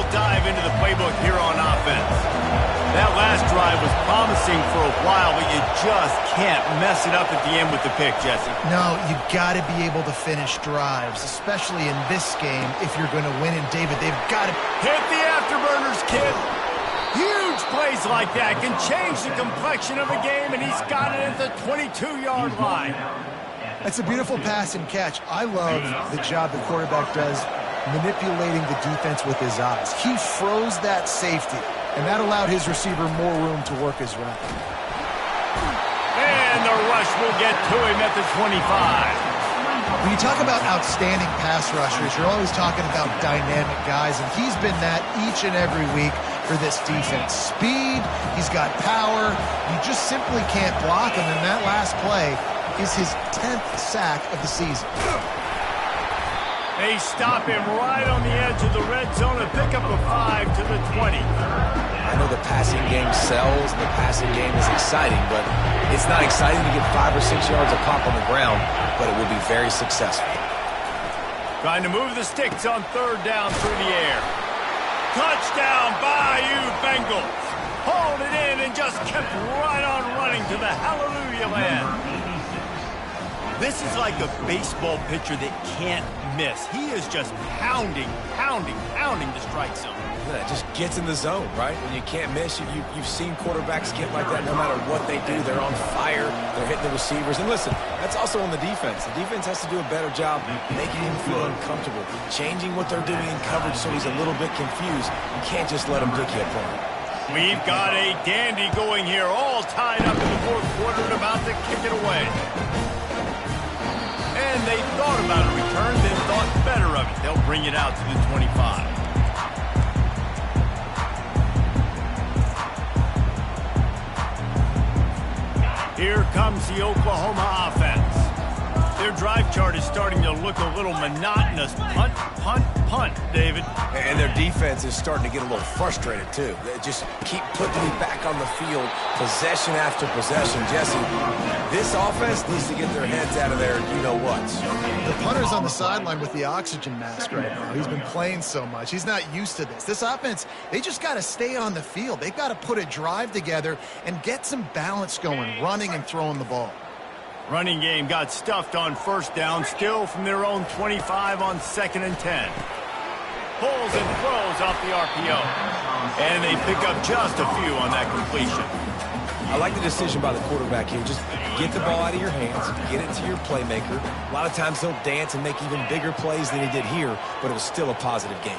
we'll dive into the playbook here on offense. That last drive was promising for a while, but you just can't mess it up at the end with the pick, Jesse. No, you got to be able to finish drives, especially in this game if you're going to win. And David, they've got to hit the afterburners, kid. Huge plays like that can change the complexion of a game, and he's got it at the 22-yard line. That's a beautiful pass and catch. I love the job the quarterback does manipulating the defense with his eyes. He froze that safety, and that allowed his receiver more room to work his route. And the rush will get to him at the 25. When you talk about outstanding pass rushers, you're always talking about dynamic guys, and he's been that each and every week for this defense. Speed, he's got power. You just simply can't block him, and that last play is his 10th sack of the season. They stop him right on the edge of the red zone and pick up a 5 to the 20. I know the passing game sells and the passing game is exciting, but it's not exciting to get 5 or 6 yards a pop on the ground, but it will be very successful. Trying to move the sticks on third down through the air. Touchdown, Bayou Bengals. Hauled it in and just kept right on running to the hallelujah land. This is like a baseball pitcher that can't miss. He is just pounding the strike zone. Yeah, it just gets in the zone, right? When you can't miss, you've seen quarterbacks get like that no matter what they do. They're on fire. They're hitting the receivers. And listen, that's also on the defense. The defense has to do a better job making him feel uncomfortable, changing what they're doing in coverage so he's a little bit confused. You can't just let him pick you apart. We've got a dandy going here, all tied up in the fourth quarter and about to kick it away. And they thought about a return, then thought better of it. They'll bring it out to the 25. Here comes the Oklahoma offense. Their drive chart is starting to look a little monotonous. Punt, punt, punt, David. And their defense is starting to get a little frustrated, too. They just keep putting me back on the field, possession after possession. Jesse, this offense needs to get their heads out of there, you-know-whats. The punter's on the sideline with the oxygen mask right now. He's been playing so much. He's not used to this. This offense, they just got to stay on the field. They've got to put a drive together and get some balance going, running and throwing the ball. Running game got stuffed on first down, still from their own 25 on 2nd and 10. Pulls and throws off the RPO. And they pick up just a few on that completion. I like the decision by the quarterback here. Just get the ball out of your hands, get it to your playmaker. A lot of times he'll dance and make even bigger plays than he did here, but it was still a positive game.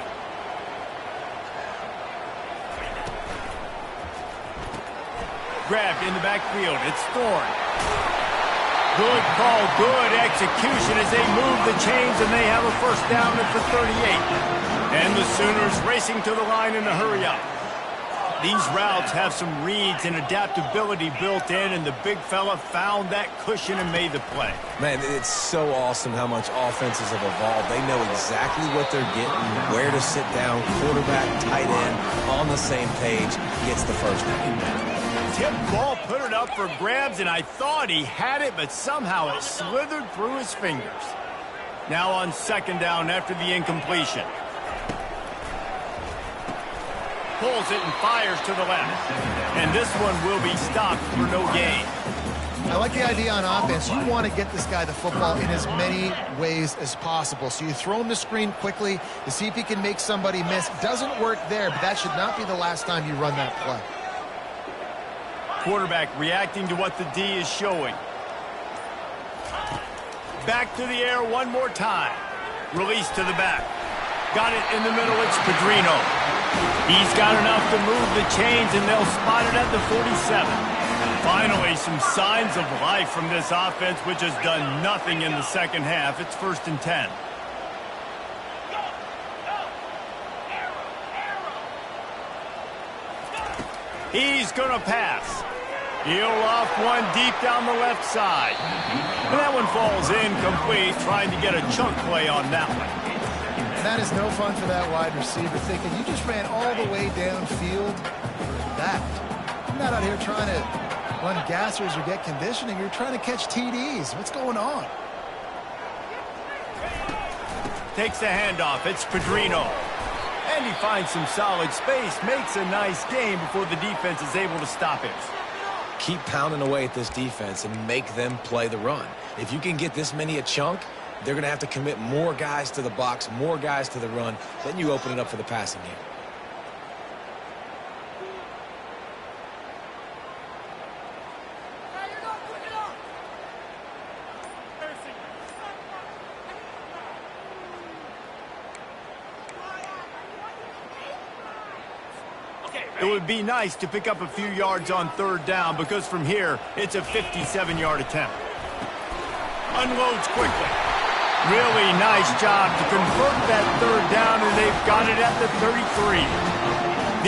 Grabbed in the backfield. It's Thorne. Good call, good execution as they move the chains, and they have a first down at the 38. And the Sooners racing to the line in a hurry-up. These routes have some reads and adaptability built in, and the big fella found that cushion and made the play. Man, it's so awesome how much offenses have evolved. They know exactly what they're getting, where to sit down, quarterback, tight end, on the same page, gets the first down. Tip ball, put it up for grabs, and I thought he had it, but somehow it slithered through his fingers. Now on 2nd down after the incompletion. Pulls it and fires to the left. And this one will be stopped for no gain. I like the idea on offense. You want to get this guy the football in as many ways as possible. So you throw him the screen quickly to see if he can make somebody miss. Doesn't work there, but that should not be the last time you run that play. Quarterback reacting to what the D is showing. Back to the air one more time. Release to the back. Got it in the middle. It's Pedrino. He's got enough to move the chains, and they'll spot it at the 47. Finally, some signs of life from this offense, which has done nothing in the second half. It's 1st and 10. He's going to pass. He'll off one deep down the left side. And that one falls incomplete, trying to get a chunk play on that one. And that is no fun for that wide receiver, thinking you just ran all the way downfield for that. You're not out here trying to run gassers or get conditioning. You're trying to catch TDs. What's going on? Takes the handoff. It's Pedrino. And he finds some solid space, makes a nice game before the defense is able to stop him. Keep pounding away at this defense and make them play the run. If you can get this many a chunk, they're going to have to commit more guys to the box, more guys to the run. Then you open it up for the passing game. It would be nice to pick up a few yards on third down because from here, it's a 57-yard attempt. Unloads quickly. Really nice job to convert that third down, and they've got it at the 33.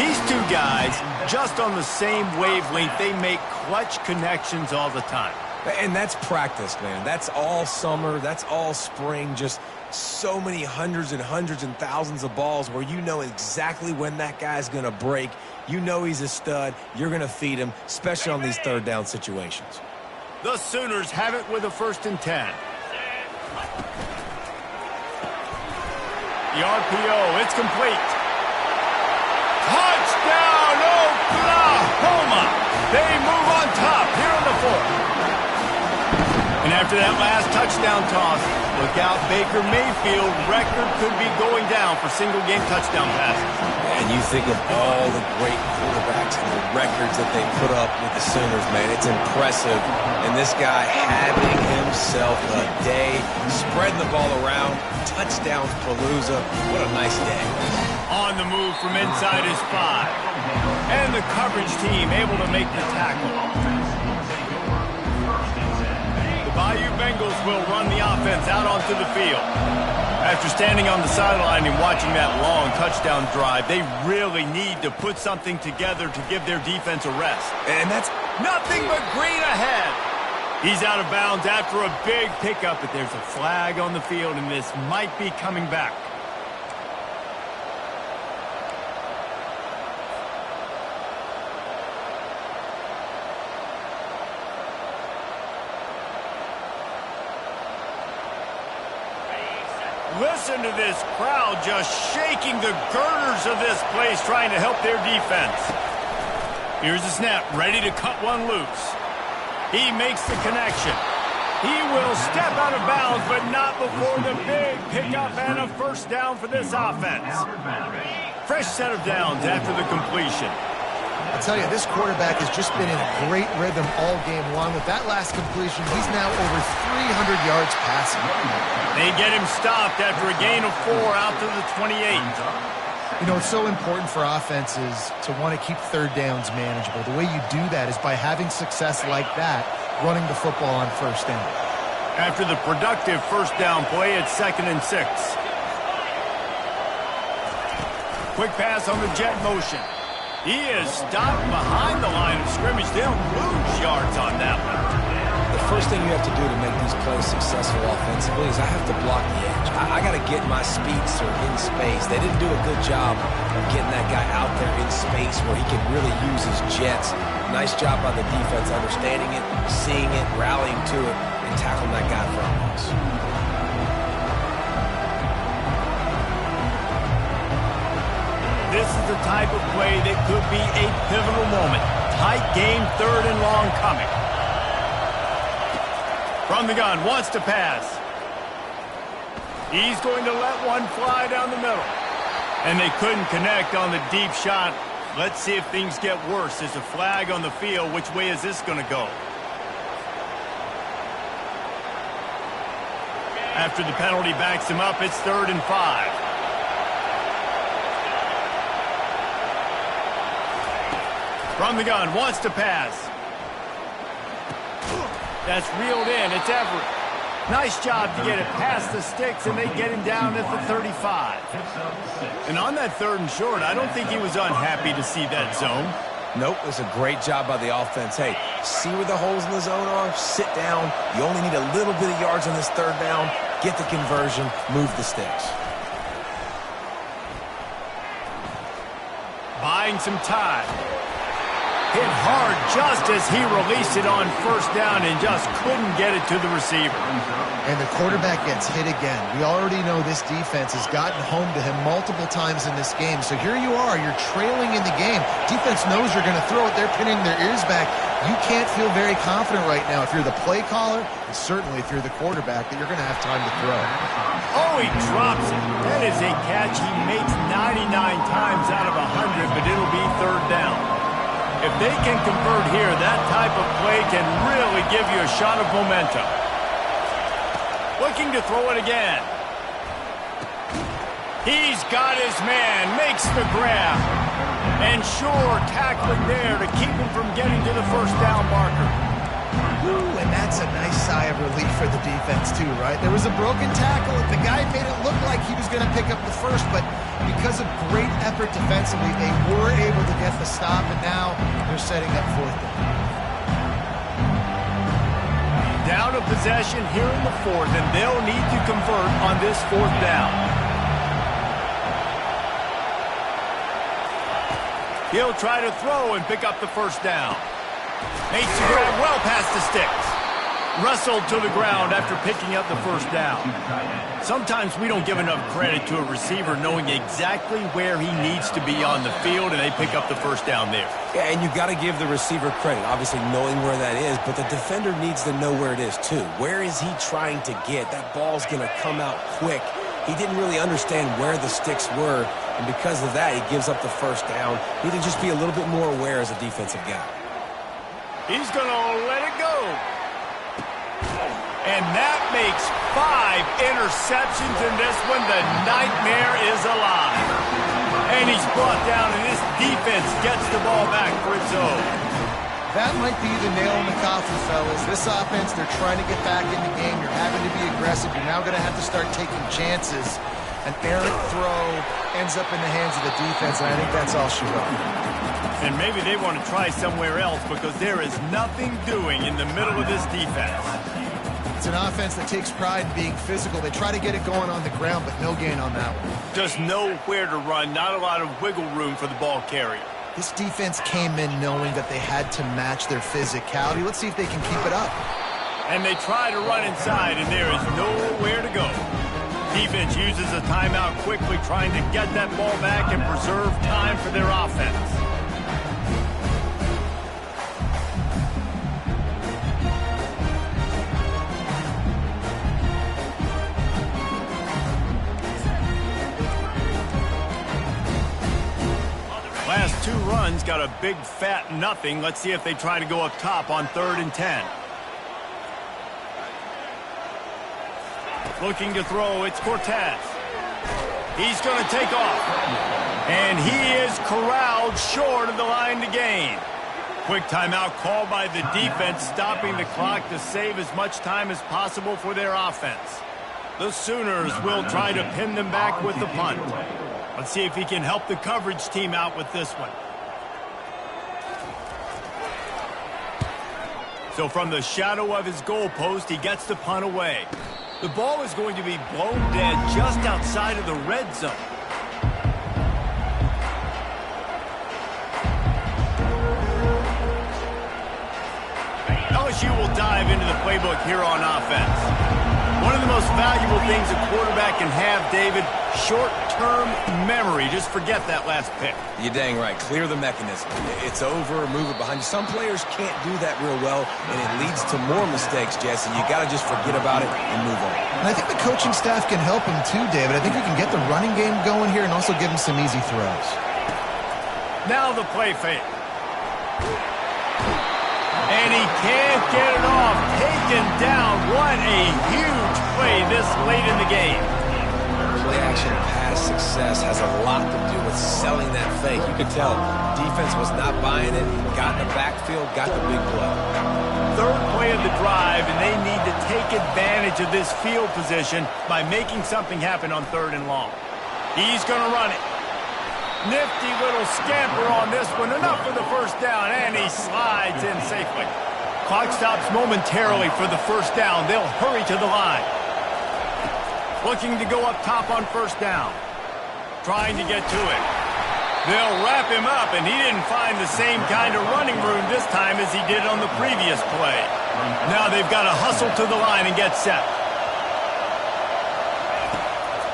These two guys, just on the same wavelength, they make clutch connections all the time. And that's practice, man. That's all summer. That's all spring. Just so many hundreds and thousands of balls where you know exactly when that guy's going to break. You know he's a stud. You're going to feed him, especially on these third down situations. The Sooners have it with a 1st and 10. The RPO, it's complete. Touchdown, Oklahoma! They move on top here in the 4th. And after that last touchdown toss, look out, Baker Mayfield record could be going down for single-game touchdown passes. And you think of all the great quarterbacks and the records that they put up with the Sooners, man. It's impressive. And this guy having himself a day, spreading the ball around, touchdowns palooza. What a nice day. On the move from inside his 5. And the coverage team able to make the tackle. The Bayou Bengals will run the offense out onto the field. After standing on the sideline and watching that long touchdown drive, they really need to put something together to give their defense a rest. And that's nothing but green ahead. He's out of bounds after a big pickup, but there's a flag on the field, and this might be coming back. Listen to this crowd just shaking the girders of this place trying to help their defense. Here's the snap, ready to cut one loose. He makes the connection. He will step out of bounds, but not before the big pickup and a 1st down for this offense. Fresh set of downs after the completion. I'll tell you, this quarterback has just been in a great rhythm all game long. With that last completion, he's now over 300 yards passing. They get him stopped after a gain of 4 out to the 28. You know, it's so important for offenses to want to keep third downs manageable. The way you do that is by having success like that, running the football on 1st down. After the productive 1st down play, it's 2nd and 6. Quick pass on the jet motion. He is stopped behind the line of scrimmage. They'll lose yards on that one. the first thing you have to do to make these plays successful offensively is I have to block the edge. I got to get my speedster in space. They didn't do a good job of getting that guy out there in space where he can really use his jets. Nice job by the defense understanding it, seeing it, rallying to it, and tackling that guy for a loss. This is the type of play that could be a pivotal moment. Tight game, third and long coming. From the gun, wants to pass. He's going to let one fly down the middle. And they couldn't connect on the deep shot. Let's see if things get worse. There's a flag on the field. Which way is this going to go? After the penalty backs him up, it's 3rd and 5. From the gun, wants to pass. That's reeled in. It's Everett. Nice job to get it past the sticks, and they get him down at the 35. And on that 3rd and short, I don't think he was unhappy to see that zone. Nope, it was a great job by the offense. Hey, see where the holes in the zone are? Sit down. You only need a little bit of yards on this 3rd down. Get the conversion. Move the sticks. Buying some time. Hit hard just as he released it on first down and just couldn't get it to the receiver. And the quarterback gets hit again. We already know this defense has gotten home to him multiple times in this game. So here you are, you're trailing in the game. Defense knows you're going to throw it. They're pinning their ears back. You can't feel very confident right now if you're the play caller, and certainly if you're the quarterback, that you're going to have time to throw. Oh, he drops it. That is a catch he makes 99 times out of 100, but it'll be third down. If they can convert here, that type of play can really give you a shot of momentum. Looking to throw it again. He's got his man, makes the grab. And sure, tackling there to keep him from getting to the first down marker. Ooh, and that's a nice sigh of relief for the defense too, right? There was a broken tackle. The guy made it look like he was going to pick up the first, but because of great effort defensively, they were able to get the stop, and now they're setting up fourth down. Down of possession here in the fourth, and they'll need to convert on this fourth down. He'll try to throw and pick up the first down. Makes the grab well past the sticks. Wrestled to the ground after picking up the first down. Sometimes we don't give enough credit to a receiver knowing exactly where he needs to be on the field, and they pick up the first down there. Yeah, and you've got to give the receiver credit, obviously knowing where that is, but the defender needs to know where it is too. Where is he trying to get? That ball's going to come out quick. He didn't really understand where the sticks were, and because of that, he gives up the first down. Need to just be a little bit more aware as a defensive guy. He's going to let it go. And that makes 5 interceptions in this one. The nightmare is alive. And he's brought down, and this defense gets the ball back for its own. That might be the nail in the coffin, fellas. This offense, they're trying to get back in the game. You're having to be aggressive. You're now going to have to start taking chances. An errant throw ends up in the hands of the defense, and I think that's all she wrote. And maybe they want to try somewhere else because there is nothing doing in the middle of this defense. It's an offense that takes pride in being physical. They try to get it going on the ground, but no gain on that one. Just nowhere to run, not a lot of wiggle room for the ball carrier. This defense came in knowing that they had to match their physicality. Let's see if they can keep it up. And they try to run inside, and there is nowhere to go. Defense uses a timeout quickly, trying to get that ball back and preserve time for their offense. Last 2 runs got a big fat nothing. Let's see if they try to go up top on 3rd and 10. Looking to throw, it's Cortez. He's going to take off. And he is corralled short of the line to gain. Quick timeout called by the defense, stopping the clock to save as much time as possible for their offense. The Sooners will try to pin them back with the punt. Let's see if he can help the coverage team out with this one. So from the shadow of his goalpost, he gets the punt away. The ball is going to be blown dead just outside of the red zone. LSU will dive into the playbook here on offense. One of the most valuable things a quarterback can have, David, short-term memory. Just forget that last pick. You're dang right. Clear the mechanism. It's over, move it behind you. Some players can't do that real well, and it leads to more mistakes, Jesse. You got to just forget about it and move on. And I think the coaching staff can help him too, David. I think you can get the running game going here and also give him some easy throws. Now the play fake. And he can't get it off. Taken down. What a huge play this late in the game. Play-action pass success has a lot to do with selling that fake. You could tell defense was not buying it. Got in the backfield, got the big play. 3rd play of the drive, and they need to take advantage of this field position by making something happen on 3rd and long. He's going to run it. Nifty little scamper on this one. Enough for the first down, and he slides in safely. Clock stops momentarily for the first down. They'll hurry to the line. Looking to go up top on 1st down. Trying to get to it. They'll wrap him up, and he didn't find the same kind of running room this time as he did on the previous play. Now they've got to hustle to the line and get set.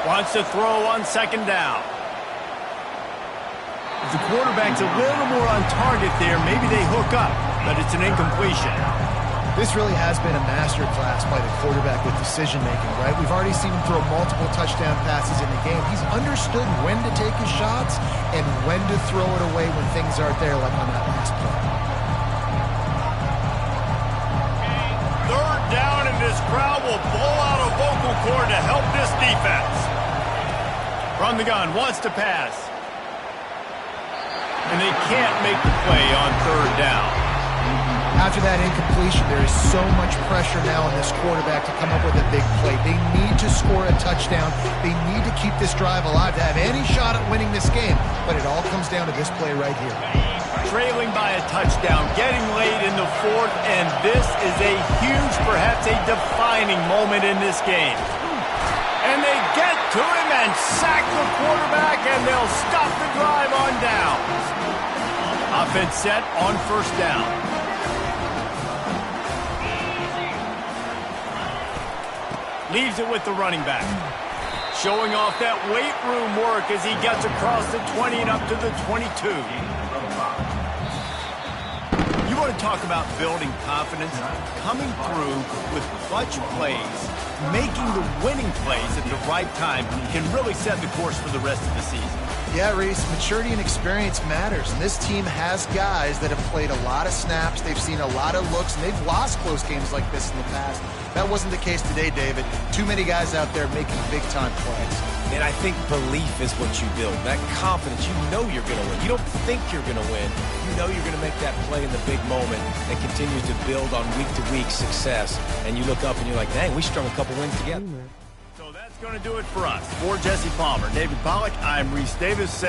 Wants to throw on second down. If the quarterback's a little more on target there, maybe they hook up, but it's an incompletion. This really has been a masterclass by the quarterback with decision-making, right? We've already seen him throw multiple touchdown passes in the game. He's understood when to take his shots and when to throw it away when things aren't there, like on that last play. Third down, and this crowd will blow out a vocal cord to help this defense. From the gun, wants to pass. And they can't make the play on third down. After that incompletion, there is so much pressure now on this quarterback to come up with a big play. They need to score a touchdown. They need to keep this drive alive to have any shot at winning this game. But it all comes down to this play right here. Trailing by a touchdown, getting late in the fourth, and this is a huge, perhaps a defining moment in this game. And they get to him and sack the quarterback, and they'll stop the drive on downs. Offense set on first down. Leaves it with the running back. Showing off that weight room work as he gets across the 20 and up to the 22. You want to talk about building confidence? Coming through with clutch plays, making the winning plays at the right time can really set the course for the rest of the season. Yeah, Reese, maturity and experience matters, and this team has guys that have played a lot of snaps, they've seen a lot of looks, and they've lost close games like this in the past. That wasn't the case today, David. Too many guys out there making big-time plays. And I think belief is what you build. That confidence, you know you're going to win. You don't think you're going to win. You know you're going to make that play in the big moment and continue to build on week-to-week success. And you look up and you're like, dang, we strung a couple wins together. So that's going to do it for us. For Jesse Palmer, David Pollack, I'm Reese Davis saying